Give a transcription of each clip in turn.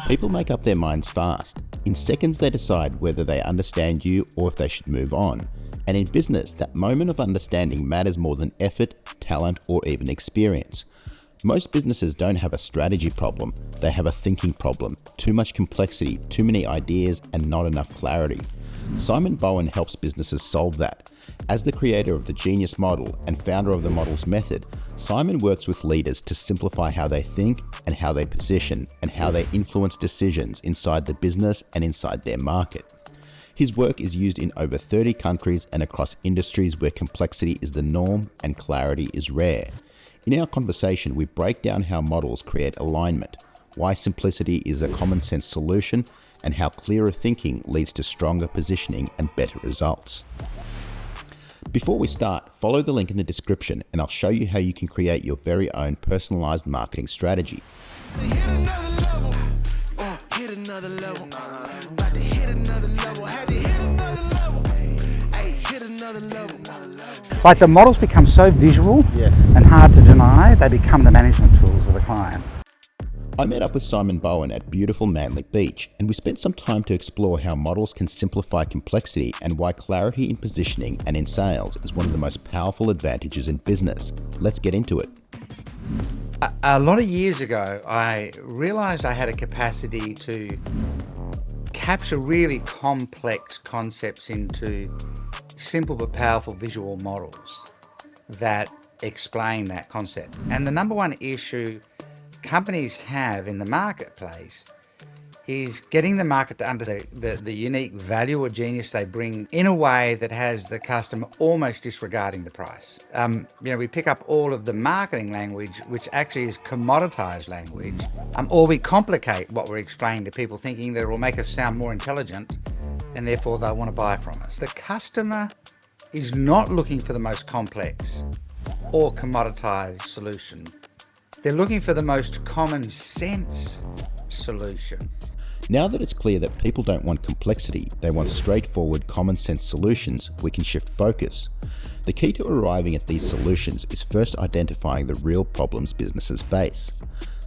People make up their minds fast. In seconds they decide whether they understand you or if they should move on. And in business, that moment of understanding matters more than effort, talent, or even experience. Most businesses don't have a strategy problem, they have a thinking problem. Too much complexity, too many ideas, and not enough clarity. Simon Bowen helps businesses solve that. As the creator of the Genius Model and founder of the Models Method, Simon works with leaders to simplify how they think and how they position and how they influence decisions inside the business and inside their market. His work is used in over 30 countries and across industries where complexity is the norm and clarity is rare. In our conversation, we break down how models create alignment, why simplicity is a common sense solution, and how clearer thinking leads to stronger positioning and better results. Before we start, follow the link in the description and I'll show you how you can create your very own personalized marketing strategy. Hit another level, hit another level, about to hit another level, had to hit another level, hey, hit another level. Like the models become so visual and hard to deny, they become the management tools of the client. I met up with Simon Bowen at beautiful Manly Beach, and we spent some time to explore how models can simplify complexity and why clarity in positioning and in sales is one of the most powerful advantages in business. Let's get into it. A lot of years ago, I realized I had a capacity to capture really complex concepts into simple but powerful visual models that explain that concept. And the number one issue companies have in the marketplace is getting the market to understand the unique value or genius they bring in a way that has the customer almost disregarding the price. We pick up all of the marketing language, which actually is commoditized language, or we complicate what we're explaining to people, thinking that it will make us sound more intelligent and therefore they'll want to buy from us. The customer is not looking for the most complex or commoditized solution. They're looking for the most common sense solution. Now that it's clear that people don't want complexity, they want straightforward, common sense solutions, we can shift focus. The key to arriving at these solutions is first identifying the real problems businesses face.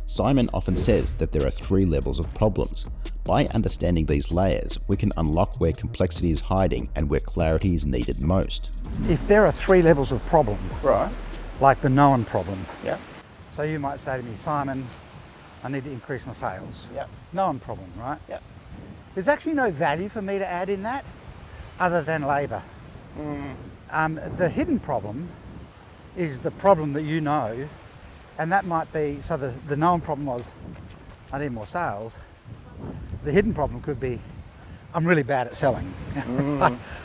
Simon often says that there are 3 levels of problems. By understanding these layers, we can unlock where complexity is hiding and where clarity is needed most. If there are 3 levels of problem, Right. like the known problem, Yeah. so you might say to me, Simon, I need to increase my sales. Yeah. Known problem, right? Yeah. There's actually no value for me to add in that other than labour. The hidden problem is the problem that you know, and that might be, so the known problem was, I need more sales. The hidden problem could be, I'm really bad at selling.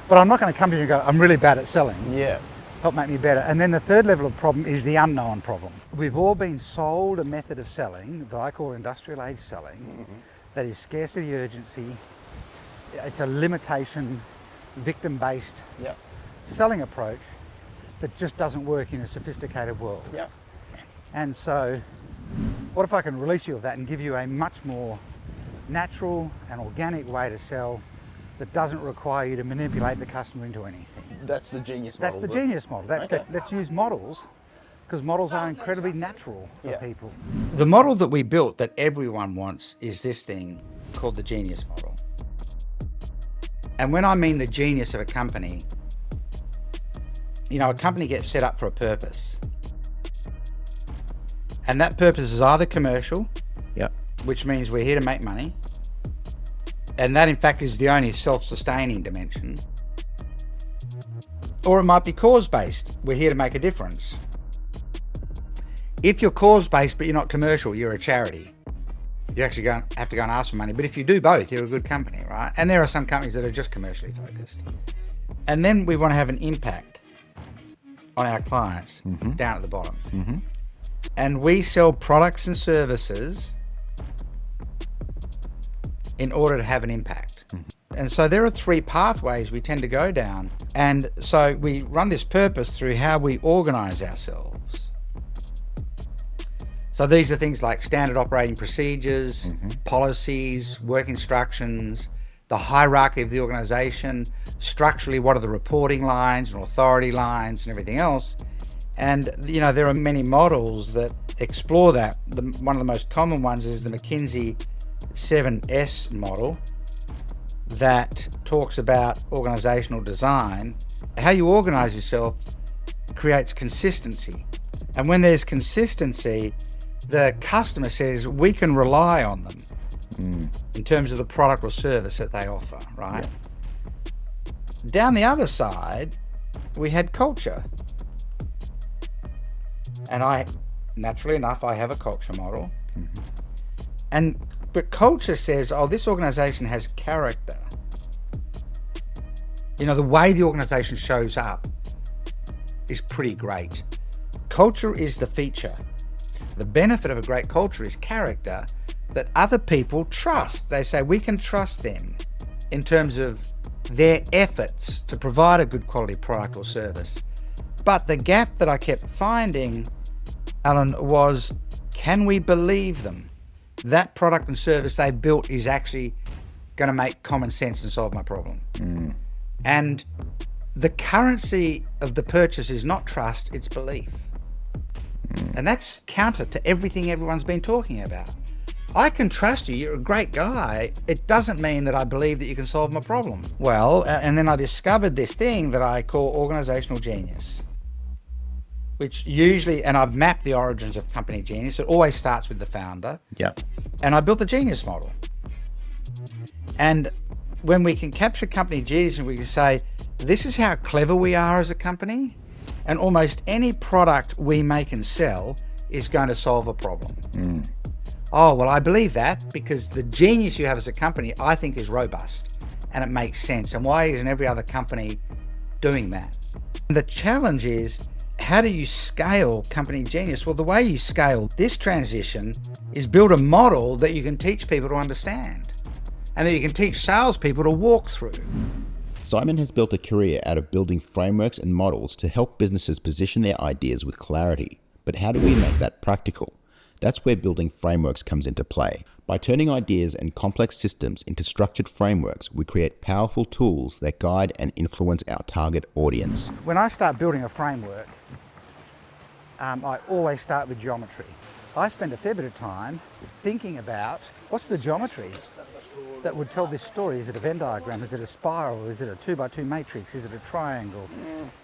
But I'm not going to come to you and go, I'm really bad at selling. Yeah. Help make me better. And then the third level of problem is the unknown problem. We've all been sold a method of selling that I call industrial age selling, that is scarcity urgency. It's a limitation, victim-based Yeah. selling approach that just doesn't work in a sophisticated world. Yeah. And so what if I can release you of that and give you a much more natural and organic way to sell that doesn't require you to manipulate the customer into anything? That's the genius That's model. the genius model. Okay. Let's use models, because models are incredibly natural for Yeah. people. The model that we built that everyone wants is this thing called the genius model. And when I mean the genius of a company, a company gets set up for a purpose. And that purpose is either commercial, Yeah. which means we're here to make money. And that in fact is the only self-sustaining dimension. Or it might be cause-based. We're here to make a difference. If you're cause-based but you're not commercial, you're a charity. You actually have to go and ask for money. But if you do both, you're a good company, right? And there are some companies that are just commercially focused. And then we want to have an impact on our clients down at the bottom. And we sell products and services in order to have an impact. And so there are 3 pathways we tend to go down. And so we run this purpose through how we organize ourselves. So these are things like standard operating procedures, policies, work instructions, the hierarchy of the organization, structurally what are the reporting lines and authority lines and everything else. And there are many models that explore that. One of the most common ones is the McKinsey 7S model that talks about organizational design. How you organize yourself creates consistency. And when there's consistency, the customer says we can rely on them in terms of the product or service that they offer, right? Yeah. Down the other side, we had culture. And naturally enough, I have a culture model. But culture says, oh, this organization has character. You know, the way the organization shows up is pretty great. Culture is the feature. The benefit of a great culture is character that other people trust. They say we can trust them in terms of their efforts to provide a good quality product or service. But the gap that I kept finding, Alan, was can we believe them? That product and service they built is actually going to make common sense and solve my problem. And the currency of the purchase is not trust, it's belief. And that's counter to everything everyone's been talking about. I can trust you, you're a great guy. It doesn't mean that I believe that you can solve my problem. Well, and then I discovered this thing that I call organizational genius, which usually, and I've mapped the origins of company genius. It always starts with the founder. Yeah. And I built the genius model. And when we can capture company genius and we can say, this is how clever we are as a company, and almost any product we make and sell is going to solve a problem. Oh, well, I believe that because the genius you have as a company, I think, is robust and it makes sense. And why isn't every other company doing that? And the challenge is, how do you scale company genius? Well, the way you scale this transition is build a model that you can teach people to understand and that you can teach salespeople to walk through. Simon has built a career out of building frameworks and models to help businesses position their ideas with clarity. But how do we make that practical? That's where building frameworks comes into play. By turning ideas and complex systems into structured frameworks, we create powerful tools that guide and influence our target audience. When I start building a framework, I always start with geometry. I spend a fair bit of time thinking about what's the geometry that would tell this story. Is it a Venn diagram? Is it a spiral? Is it a 2x2 matrix? Is it a triangle?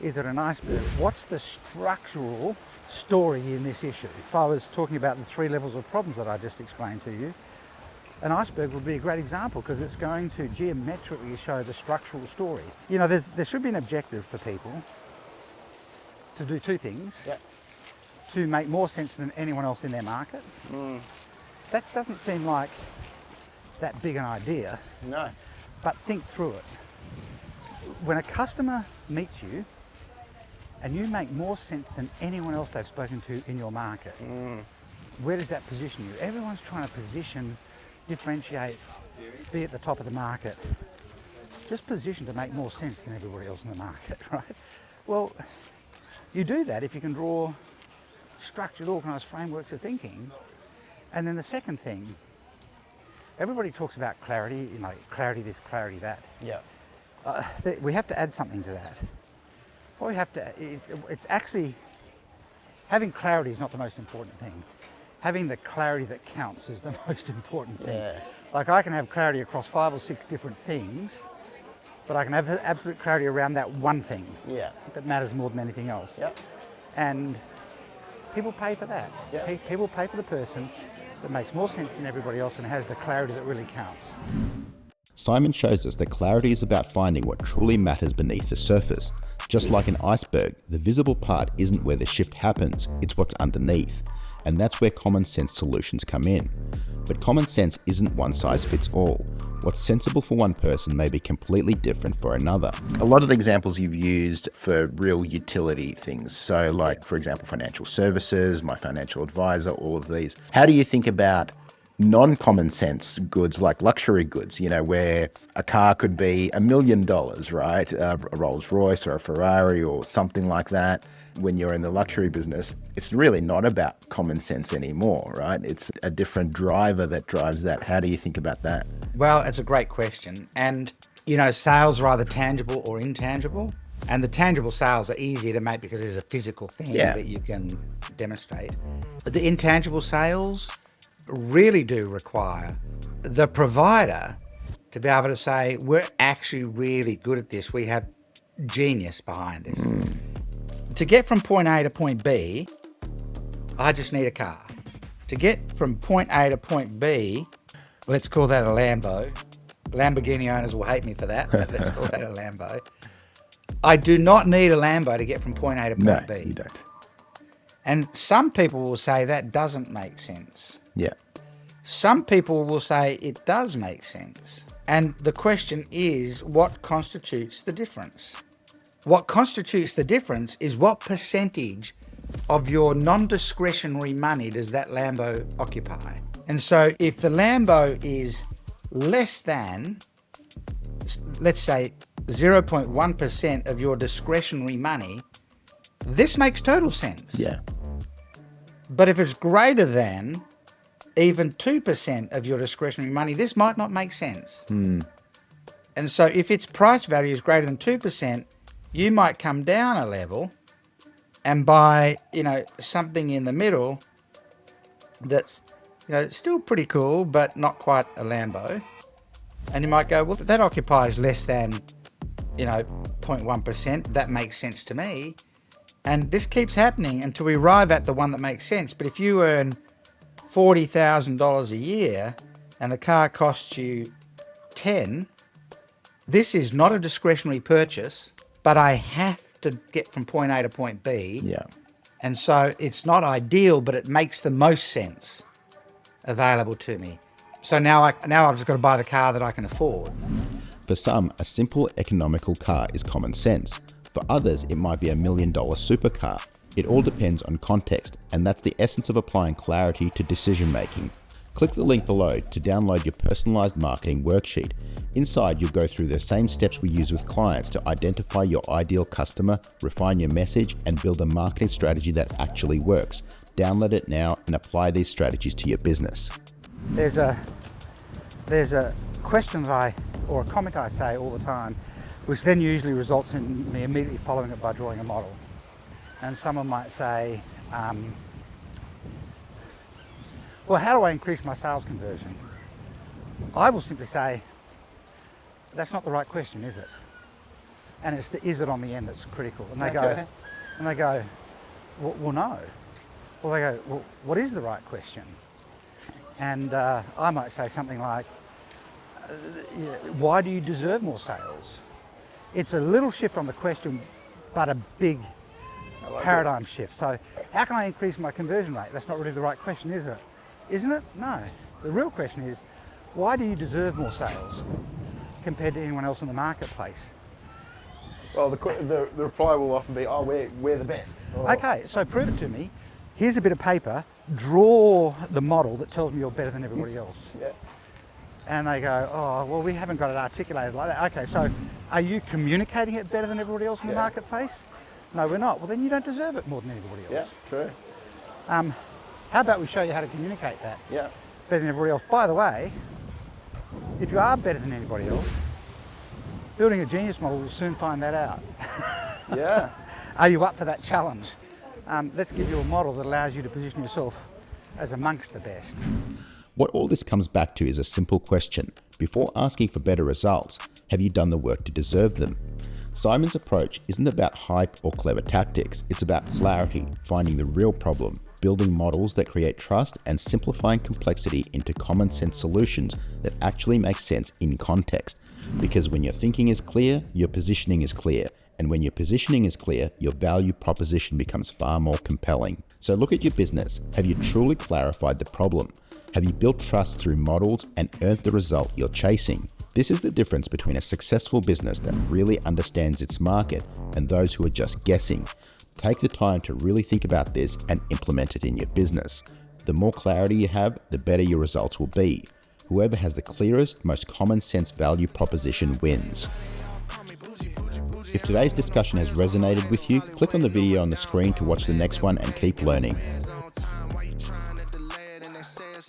Is it an iceberg? What's the structural story in this issue? If I was talking about the 3 levels of problems that I just explained to you, an iceberg would be a great example because it's going to geometrically show the structural story. You know, there should be an objective for people to do 2 things. Yep. To make more sense than anyone else in their market. That doesn't seem like that big an idea. No. But think through it. When a customer meets you and you make more sense than anyone else they've spoken to in your market, where does that position you? Everyone's trying to position, differentiate, be at the top of the market. Just position to make more sense than everybody else in the market, right? Well, you do that if you can draw structured, organised frameworks of thinking. And then the second thing, everybody talks about clarity, you know, clarity this, clarity that. Yeah. We have to add something to that. What we have to, it's actually, having clarity is not the most important thing. Having the clarity that counts is the most important thing. Yeah. Like I can have clarity across 5 or 6 different things, but I can have absolute clarity around that one thing that matters more than anything else. Yep. And people pay for that. Yeah. People pay for the person that makes more sense than everybody else and has the clarity that really counts. Simon shows us that clarity is about finding what truly matters beneath the surface. Just like an iceberg, the visible part isn't where the shift happens, it's what's underneath. And that's where common sense solutions come in. But common sense isn't one size fits all. What's sensible for one person may be completely different for another. A lot of the examples you've used for real utility things. So like, for example, financial services, my financial advisor, all of these. How do you think about non-common sense goods like luxury goods, you know, where a car could be $1 million, right? A Rolls Royce or a Ferrari or something like that. When you're in the luxury business, it's really not about common sense anymore, right? It's a different driver that drives that. How do you think about that? Well, it's a great question. And, you know, sales are either tangible or intangible. And the tangible sales are easier to make because there's a physical thing that you can demonstrate. But the intangible sales, really do require the provider to be able to say, we're actually really good at this. We have genius behind this. To get from point A to point B, I just need a car. To get from point A to point B, let's call that a Lambo. Lamborghini owners will hate me for that, but let's call that a Lambo. I do not need a Lambo to get from point A to point B. No, you don't. And some people will say that doesn't make sense. Yeah. Some people will say it does make sense. And the question is, what constitutes the difference? What constitutes the difference is what percentage of your non-discretionary money does that Lambo occupy? And so if the Lambo is less than, let's say, 0.1% of your discretionary money, this makes total sense. Yeah. But if it's greater than even 2% of your discretionary money, this might not make sense. And so if its price value is greater than 2%, you might come down a level and buy, something in the middle that's, still pretty cool, but not quite a Lambo. And you might go, well, that occupies less than, 0.1%. That makes sense to me. And this keeps happening until we arrive at the one that makes sense. But if you earn $40,000 a year and the car costs you 10, this is not a discretionary purchase, but I have to get from point A to point B. Yeah. And so it's not ideal, but it makes the most sense available to me. So now I've just got to buy the car that I can afford. For some, a simple economical car is common sense. For others, it might be $1 million supercar. It all depends on context, and that's the essence of applying clarity to decision making. Click the link below to download your personalized marketing worksheet. Inside, you'll go through the same steps we use with clients to identify your ideal customer, refine your message, and build a marketing strategy that actually works. Download it now and apply these strategies to your business. There's a question or a comment I say all the time, which then usually results in me immediately following it by drawing a model. And someone might say, well, how do I increase my sales conversion? I will simply say, that's not the right question, is it? And it's the is it on the end that's critical. And they go, well, no. Well, they go, well, what is the right question? And I might say something like, why do you deserve more sales? It's a little shift on the question, but a big paradigm shift. So how can I increase my conversion rate? That's not really the right question, is it? Isn't it? No. The real question is, why do you deserve more sales compared to anyone else in the marketplace? Well, the reply will often be, we're the best. Okay, so prove it to me. Here's a bit of paper. Draw the model that tells me you're better than everybody else. Yeah. And they go, oh, well, we haven't got it articulated like that. Okay, so are you communicating it better than everybody else in the marketplace? No, we're not. Well, then you don't deserve it more than anybody else. Yeah, true. How about we show you how to communicate that Yeah. better than everybody else? By the way, if you are better than anybody else, building a genius model will soon find that out. Yeah. Are you up for that challenge? Let's give you a model that allows you to position yourself as amongst the best. What all this comes back to is a simple question. Before asking for better results, have you done the work to deserve them? Simon's approach isn't about hype or clever tactics. It's about clarity, finding the real problem, building models that create trust, and simplifying complexity into common sense solutions that actually make sense in context. Because when your thinking is clear, your positioning is clear. And when your positioning is clear, your value proposition becomes far more compelling. So look at your business. Have you truly clarified the problem? Have you built trust through models and earned the result you're chasing? This is the difference between a successful business that really understands its market and those who are just guessing. Take the time to really think about this and implement it in your business. The more clarity you have, the better your results will be. Whoever has the clearest, most common sense value proposition wins. If today's discussion has resonated with you, click on the video on the screen to watch the next one and keep learning.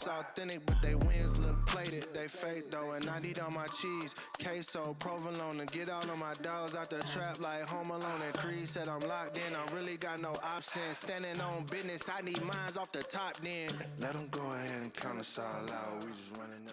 it's authentic, but they wins look plated. They fake though, and I need on my cheese. Queso, provolone, and get out on my dogs out the trap like Home Alone and Creed. Said I'm locked in, I really got no options. Standing on business, I need mines off the top then. Let them go ahead and count us all out, we just running